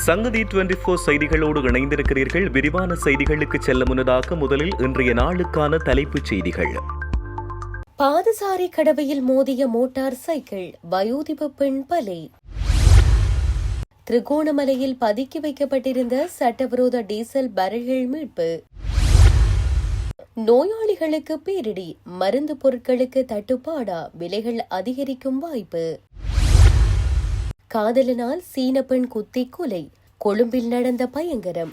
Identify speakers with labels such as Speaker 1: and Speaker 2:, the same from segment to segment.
Speaker 1: சங்கதி 24 செய்திகளோடு இணைந்திருக்கிறீர்கள். விரிவான செய்திகளுக்கு செல்ல முன்னதாக முதலில் இன்றைய நாளுக்கான தலைப்புச் செய்திகள்.
Speaker 2: பாதசாரி கடவையில் மோதிய மோட்டார் சைக்கிள், வயோதிப பெண் பலி. திருகோணமலையில் பதுக்கி வைக்கப்பட்டிருந்த சட்டவிரோத டீசல் பரல்கள் மீட்பு. நோயாளிகளுக்கு பேரிடி, மருந்து பொருட்களுக்கு தட்டுப்பாடா, விலைகள் அதிகரிக்கும் வாய்ப்பு. காதலனால் சீன பெண் குத்தி கொலை, கொழும்பில் நடந்த பயங்கரம்.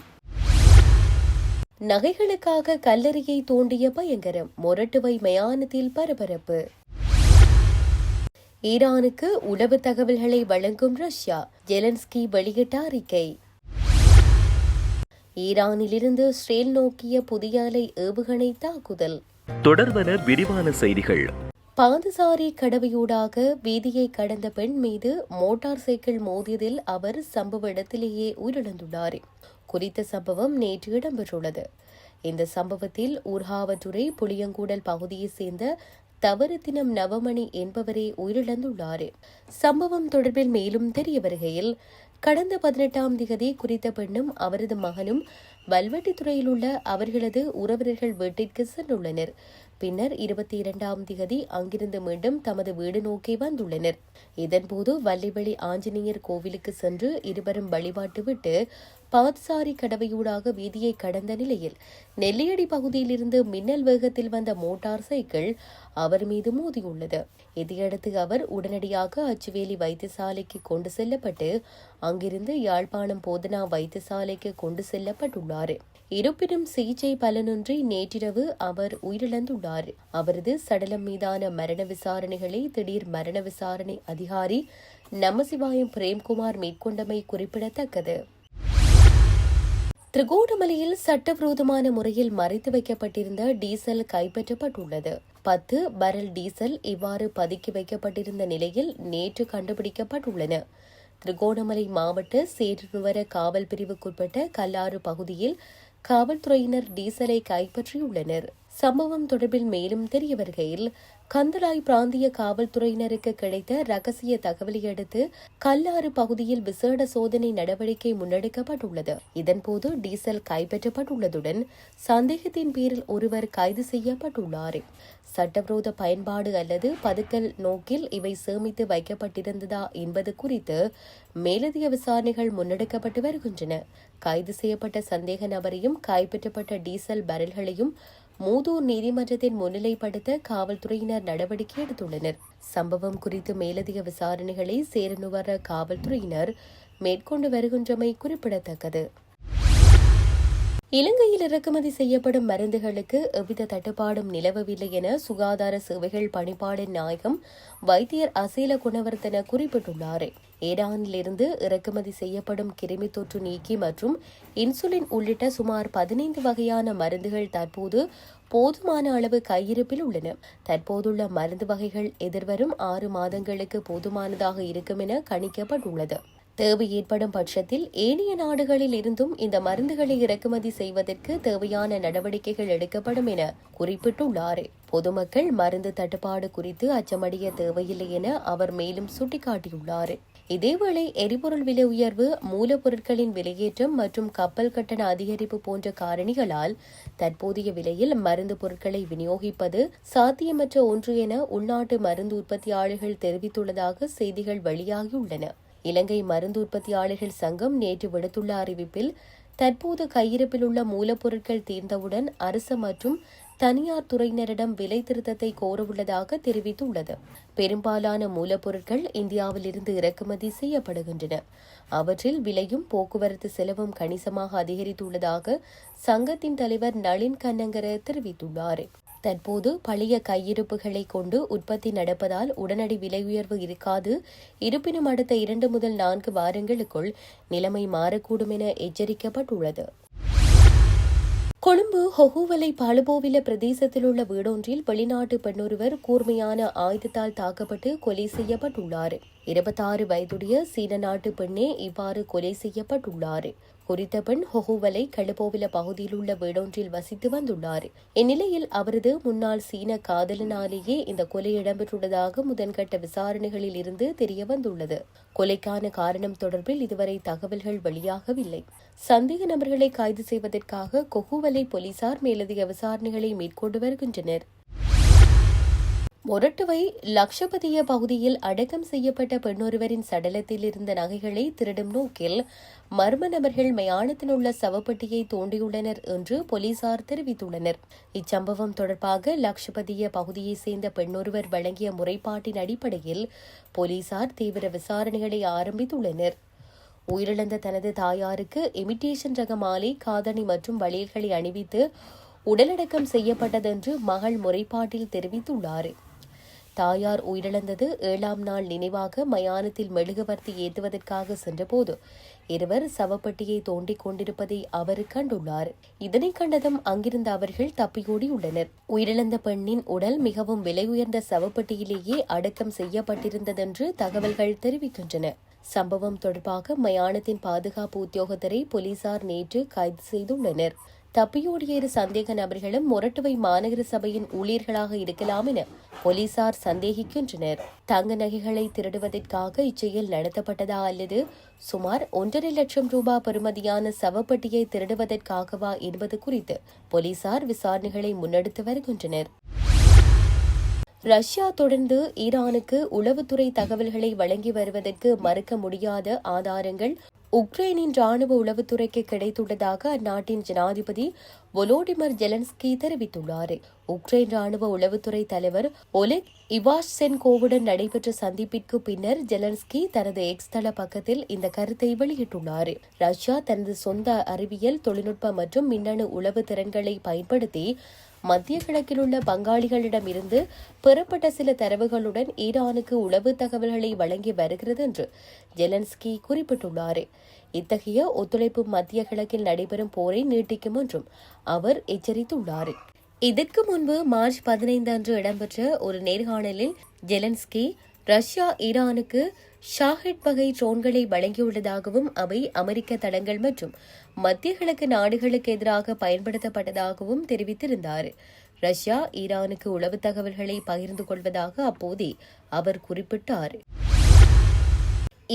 Speaker 2: நகைகளுக்காக கல்லறையை தோண்டிய பயங்கரம், மொரட்டுவை மயானத்தில் பரபரப்பு. ஈரானுக்கு உளவு தகவல்களை வழங்கும் ரஷ்யா, ஜெலன்ஸ்கி வெளியிட்ட அறிக்கை. ஈரானிலிருந்து இஸ்ரேல் நோக்கிய புதிய அலை ஏவுகணை தாக்குதல்.
Speaker 1: தொடர்வன விரிவான செய்திகள்.
Speaker 2: பாதசாரி கடவையூடாக வீதியை கடந்த பெண் மீது மோட்டார் சைக்கிள் மோதியதில் அவர் சம்பவ இடத்திலேயே உயிரிழந்துள்ளார். குறித்த சம்பவம் நேற்று இடம்பெற்றுள்ளது. இந்த சம்பவத்தில் ஊர்காவற்றுறை புளியங்கூடல் பகுதியைச் சேர்ந்த தவறுத்தினம் நவமணி என்பவரே உயிரிழந்துள்ளார். சம்பவம் தொடர்பில் மேலும் தெரிய வருகையில், கடந்த 18ஆம் தேதி குறித்த பெண்ணும் அவரது மகனும் வல்வெட்டித்துறையில் உள்ள அவர்களது உறவினர்கள் வீட்டிற்கு சென்றுள்ளனர். பின்னர் 22ஆம் தேதி அங்கிருந்து மீண்டும் தமது வீடு நோக்கி வந்துள்ளனர். இதன்போது வல்லிவெளி ஆஞ்சநேயர் கோவிலுக்கு சென்று இருவரும் வழிபாட்டுவிட்டு பாதசாரி கடவையூடாக வீதியை கடந்த நிலையில் நெல்லியடி பகுதியிலிருந்து மின்னல் வேகத்தில் வந்த மோட்டார் சைக்கிள் அவர் மீது மோதியுள்ளது. இதையடுத்து அவர் உடனடியாக அச்சுவேலி வைத்தியசாலைக்கு கொண்டு செல்லப்பட்டு அங்கிருந்து யாழ்ப்பாணம் போதனா வைத்தியசாலைக்கு கொண்டு செல்லப்பட்டுள்ளார். இருப்பினும் சிகிச்சை பலனின்றி நேற்றிரவு அவர் உயிரிழந்துள்ளார். அவரது சடலம் மீதான மரண விசாரணைகளை திடீர் மரண விசாரணை அதிகாரி நமசிவாயம் பிரேம்குமார் மேற்கொண்டமை குறிப்பிடத்தக்கது. திருகோணமலையில் சட்டவிரோதமான முறையில் மறைத்து வைக்கப்பட்டிருந்த டீசல் கைப்பற்றப்பட்டுள்ளது. 10 பரல் டீசல் இவ்வாறு பதுக்கி வைக்கப்பட்டிருந்த நிலையில் நேற்று கண்டுபிடிக்கப்பட்டுள்ளன. திருகோணமலை மாவட்ட சேற்றுநுவர காவல் பிரிவுக்குட்பட்ட கல்லாறு பகுதியில் காவல்துறையினர் டீசலை கைப்பற்றியுள்ளனர். சம்பவம் தொடர்பில் மேலும் தெரிய வருகையில், கந்தளாய் பிராந்திய காவல்துறையினருக்கு கிடைத்த ரகசிய தகவலை அடுத்து கல்லாறு பகுதியில் விசேட சோதனை நடவடிக்கை முன்னெடுக்கப்பட்டுள்ளது. இதன்போது டீசல் கைப்பற்றப்பட்டுள்ளதுடன் சந்தேகத்தின் பேரில் ஒருவர் கைது செய்யப்பட்டுள்ளார். சட்டவிரோத பயன்பாடு அல்லது பதுக்கல் நோக்கில் இவை சேமித்து வைக்கப்பட்டிருந்ததா என்பது குறித்து மேலதிக விசாரணைகள் முன்னெடுக்கப்பட்டு வருகின்றன. கைது செய்யப்பட்ட சந்தேக நபரையும் கைப்பற்றப்பட்ட டீசல் பரல்களையும் மூதூர் நீதிமன்றத்தின் முன்னிலைப்படுத்த காவல்துறையினர் நடவடிக்கை எடுத்துள்ளனர். சம்பவம் குறித்து மேலதிக விசாரணைகளை சேரனுவர காவல்துறையினர் மேற்கொண்டு வருகின்றமை குறிப்பிடத்தக்கது. இலங்கையில் இறக்குமதி செய்யப்படும் மருந்துகளுக்கு எவ்வித தட்டுப்பாடும் நிலவவில்லை என சுகாதார சேவைகள் பணிப்பாளர் நாயகம் வைத்தியர் அசீல குணவர்த்தன குறிப்பிட்டுள்ளார். ஈரானிலிருந்து இறக்குமதி செய்யப்படும் கிருமி தொற்று நீக்கி மற்றும் இன்சுலின் உள்ளிட்ட சுமார் 15 வகையான மருந்துகள் தற்போது போதுமான அளவு கையிருப்பில் உள்ளன. தற்போதுள்ள மருந்து வகைகள் எதிர்வரும் 6 மாதங்களுக்கு போதுமானதாக இருக்கும் என கணிக்கப்பட்டுள்ளது. தேவை ஏற்படும் பட்சத்தில் ஏனைய நாடுகளில் இருந்தும் இந்த மருந்துகளை இறக்குமதி செய்வதற்கு தேவையான நடவடிக்கைகள் எடுக்கப்படும் என குறிப்பிட்டுள்ளார். பொதுமக்கள் மருந்து தட்டுப்பாடு குறித்து அச்சமடைய தேவையில்லை என அவர் மேலும் சுட்டிக்காட்டியுள்ளார். இதேவேளை எரிபொருள் விலை உயர்வு, மூலப்பொருட்களின் விலையேற்றம் மற்றும் கப்பல் கட்டண அதிகரிப்பு போன்ற காரணிகளால் தற்போதைய விலையில் மருந்து பொருட்களை விநியோகிப்பது சாத்தியமற்ற ஒன்று என உள்நாட்டு மருந்து உற்பத்தியாளர்கள் தெரிவித்துள்ளதாக செய்திகள் வெளியாகியுள்ளன. இலங்கை மருந்து உற்பத்தியாளர்கள் சங்கம் நேற்று விடுத்துள்ள அறிவிப்பில், தற்போது கையிருப்பில் உள்ள மூலப்பொருட்கள் தீர்ந்தவுடன் அரசு மற்றும் தனியார் துறையினரிடம் விலை திருத்தத்தை கோரவுள்ளதாக தெரிவித்துள்ளது. பெரும்பாலான மூலப்பொருட்கள் இந்தியாவிலிருந்து இறக்குமதி செய்யப்படுகின்றன. அவற்றில் விலையும் போக்குவரத்து செலவும் கணிசமாக அதிகரித்துள்ளதாக சங்கத்தின் தலைவர் நளின் கண்ணங்கர தெரிவித்துள்ளார். தற்போது பழைய கையிருப்புகளை கொண்டு உற்பத்தி நடப்பதால் உடனடி விலை உயர்வு இருக்காது. இருப்பினும் அடுத்த 2 முதல் 4 வாரங்களுக்குள் நிலைமை மாறக்கூடும் என எச்சரிக்கப்பட்டுள்ளது. கொழும்பு ஹொஹுவலை பாலுபோவில பிரதேசத்தில் உள்ள வீடொன்றில் வெளிநாட்டு பெண்ணொருவர் கூர்மையான ஆயுதத்தால் தாக்கப்பட்டு கொலை செய்யப்பட்டுள்ளார். 26 வயதுடைய சீன நாட்டு பெண்ணே இவ்வாறு கொலை செய்யப்பட்டுள்ளார். குறித்த பெண் ஹொஹுவலை கடுபோவில பகுதியில் உள்ள வீடொன்றில் வசித்து வந்துள்ளார். இந்நிலையில் அவரது முன்னாள் சீன காதலனாலேயே இந்த கொலை இடம்பெற்றுள்ளதாக முதற்கட்ட விசாரணைகளில் இருந்து தெரிய வந்துள்ளது. கொலைக்கான காரணம் தொடர்பில் இதுவரை தகவல்கள் வெளியாகவில்லை. சந்தேக நபர்களை கைது செய்வதற்காக கொஹுவலை போலீசார் மேலதிக விசாரணைகளை மேற்கொண்டு வருகின்றனர். மொரட்டுவை லக்ஷபதிய பகுதியில் அடக்கம் செய்யப்பட்ட பெண்ணொருவரின் சடலத்தில் இருந்த நகைகளை திருடும் நோக்கில் மர்ம நபர்கள் மயானத்தில் உள்ள சவப்பெட்டியை தோண்டியுள்ளனர் என்று போலீசார் தெரிவித்துள்ளனர். இச்சம்பவம் தொடர்பாக லக்ஷபதிய பகுதியைச் சேர்ந்த பெண்ணொருவர் வழங்கிய முறைப்பாட்டின் அடிப்படையில் போலீசார் தீவிர விசாரணைகளை ஆரம்பித்துள்ளனர். உயிரிழந்த தனது தாயாருக்கு இமிட்டேஷன் ரக மாலை, காதணி மற்றும் வளையல்களை அணிவித்து உடலடக்கம் செய்யப்பட்டதென்று மகள் முறைப்பாட்டில் தெரிவித்துள்ளார். தாயார் உயிரிழந்தது 7ஆம் நாள் நினைவாக மயானத்தில் மெழுகுவர்த்தி ஏற்றுவதற்காக சென்றபோது இருவர் சவப்பெட்டியை தோண்டிக் கொண்டிருப்பதை அவர் கண்டுள்ளார். இதனை கண்டதும் அங்கிருந்த அவர்கள் தப்பியோடியுள்ளனர். உயிரிழந்த பெண்ணின் உடல் மிகவும் விலை உயர்ந்த சவப்பெட்டியிலேயே அடக்கம் செய்யப்பட்டிருந்ததென்று தகவல்கள் தெரிவிக்கின்றன. சம்பவம் தொடர்பாக மயானத்தின் பாதுகாப்பு உத்தியோகத்தரை போலீசார் நேற்று கைது செய்துள்ளனர். தப்பியோடிய இரு சந்தேக நபர்களும் மொரட்டுவை மாநகர சபையின் ஊழியர்களாக இருக்கலாம் என போலீசார் சந்தேகிக்கின்றனர். தங்க நகைகளை திருடுவதற்காக இச்செயல் நடத்தப்பட்டதா அல்லது சுமார் 1.5 லட்சம் ரூபாய் பெறுமதியான சவப்பெட்டியை திருடுவதற்காகவா என்பது குறித்து போலீசார் விசாரணைகளை முன்னெடுத்து வருகின்றனர். ரஷ்யா தொடர்ந்து ஈரானுக்கு உளவுத்துறை தகவல்களை வழங்கி வருவதற்கு மறுக்க முடியாத ஆதாரங்கள் உக்ரைனின் ராணுவ உளவுத்துறைக்கு கிடைத்துள்ளதாக அந்நாட்டின் ஜனாதிபதி வோலோடிமிர் ஜெலன்ஸ்கி தெரிவித்துள்ளார். உக்ரைன் ராணுவ உளவுத்துறை தலைவர் ஒலெக் இவாஷ்சென்கோவுடன் நடைபெற்ற சந்திப்பிற்கு பின்னர் ஜெலன்ஸ்கி தனது எக்ஸ் தள பக்கத்தில் இந்த கருத்தை வெளியிட்டுள்ளார். ரஷ்யா தனது சொந்த அறிவியல், தொழில்நுட்ப மற்றும் மின்னணு உளவு திறன்களை பயன்படுத்தி மத்திய கிழக்கில் உள்ள பங்காளிகளிடமிருந்து பெறப்பட்ட சில தரவுகளுடன் ஈரானுக்கு உளவு தகவல்களை வழங்கி வருகிறது என்று ஜெலன்ஸ்கி குறிப்பிட்டுள்ளார். இத்தகைய ஒத்துழைப்பு மத்திய கிழக்கில் நடைபெறும் போரை நீட்டிக்கும் என்றும் அவர் எச்சரித்துள்ளார். இதற்கு முன்பு மார்ச் 15 அன்று இடம்பெற்ற ஒரு நேர்காணலில் ஜெலன்ஸ்கி ரஷ்யா ஈரானுக்கு ஷாஹெட் வகை ட்ரோன்களை வழங்கியுள்ளதாகவும் அவை அமெரிக்க தளங்கள் மற்றும் மத்திய கிழக்கு நாடுகளுக்கு எதிராக பயன்படுத்தப்பட்டதாகவும் தெரிவித்திருந்தார். ரஷ்யா ஈரானுக்கு உளவு தகவல்களை பகிர்ந்து கொள்வதாக அப்போதே அவர் குறிப்பிட்டார்.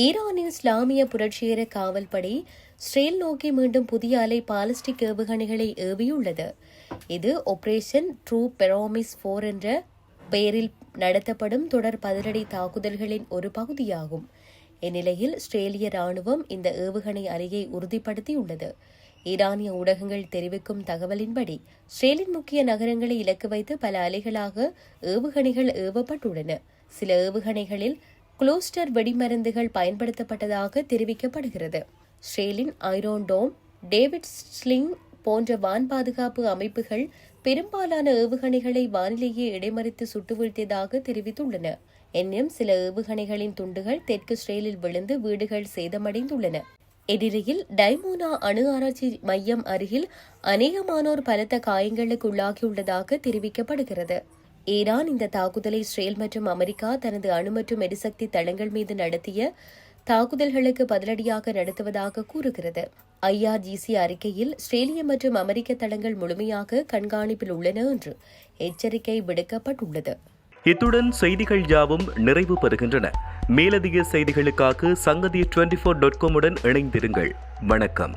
Speaker 2: ஈரானின் இஸ்லாமிய புரட்சிகர காவல்படை இஸ்ரேல் நோக்கி மீண்டும் புதிய அலை பாலிஸ்டிக் ஏவுகணைகளை ஏவியுள்ளது. இது ஆபரேஷன் ட்ரூ பெராமிஸ் 4 என்ற பெயரில் நடத்தப்படும் தொடர் பதிலடி தாக்குதல்களின் ஒரு பகுதியாகும். இந்நிலையில் இஸ்ரேலிய ராணுவம் இந்த ஏவுகணை அலையை உறுதிப்படுத்தியுள்ளது. ஈரானிய ஊடகங்கள் தெரிவிக்கும் தகவலின்படி இஸ்ரேலின் முக்கிய நகரங்களை இலக்கு வைத்து பல அலைகளாக ஏவுகணைகள் ஏவப்பட்டுள்ளன. சில ஏவுகணைகளில் குளோஸ்டர் வெடிமருந்துகள் பயன்படுத்தப்பட்டதாக தெரிவிக்கப்படுகிறது. இஸ்ரேலின் ஐரோன் டோம், டேவிட் ஸ்லிங் போன்ற வான் பாதுகாப்பு அமைப்புகள் பெரும்பாலான ஏவுகணைகளை வானிலேயே இடைமறித்து சுட்டு வீழ்த்தியதாக தெரிவித்துள்ளன. எனினும் சில ஏவுகணைகளின் துண்டுகள் தெற்கு இஸ்ரேலில் விழுந்து வீடுகள் சேதமடைந்துள்ளன. எதிரியில் டைமோனா அணு ஆராய்ச்சி மையம் அருகில் அநேகமானோர் பலத்த காயங்களுக்கு உள்ளாகியுள்ளதாக தெரிவிக்கப்படுகிறது. ஈரான் இந்த தாக்குதலை இஸ்ரேல் மற்றும் அமெரிக்கா தனது அணு மற்றும் எரிசக்தி தளங்கள் மீது நடத்திய தாக்குதல்களுக்கு பதிலடியாக நடத்துவதாக கூறுகிறது. IRGC அறிக்கையில் இஸ்ரேலிய மற்றும் அமெரிக்க தளங்கள் முழுமையாக கண்காணிப்பில் உள்ளன என்று எச்சரிக்கை விடுக்கப்பட்டுள்ளது.
Speaker 1: இத்துடன் செய்திகள் யாவும் நிறைவு பெறுகின்றன. மேலதிக செய்திகளுக்காக சங்கதி 24.com உடன் இணைந்திருங்கள். வணக்கம்.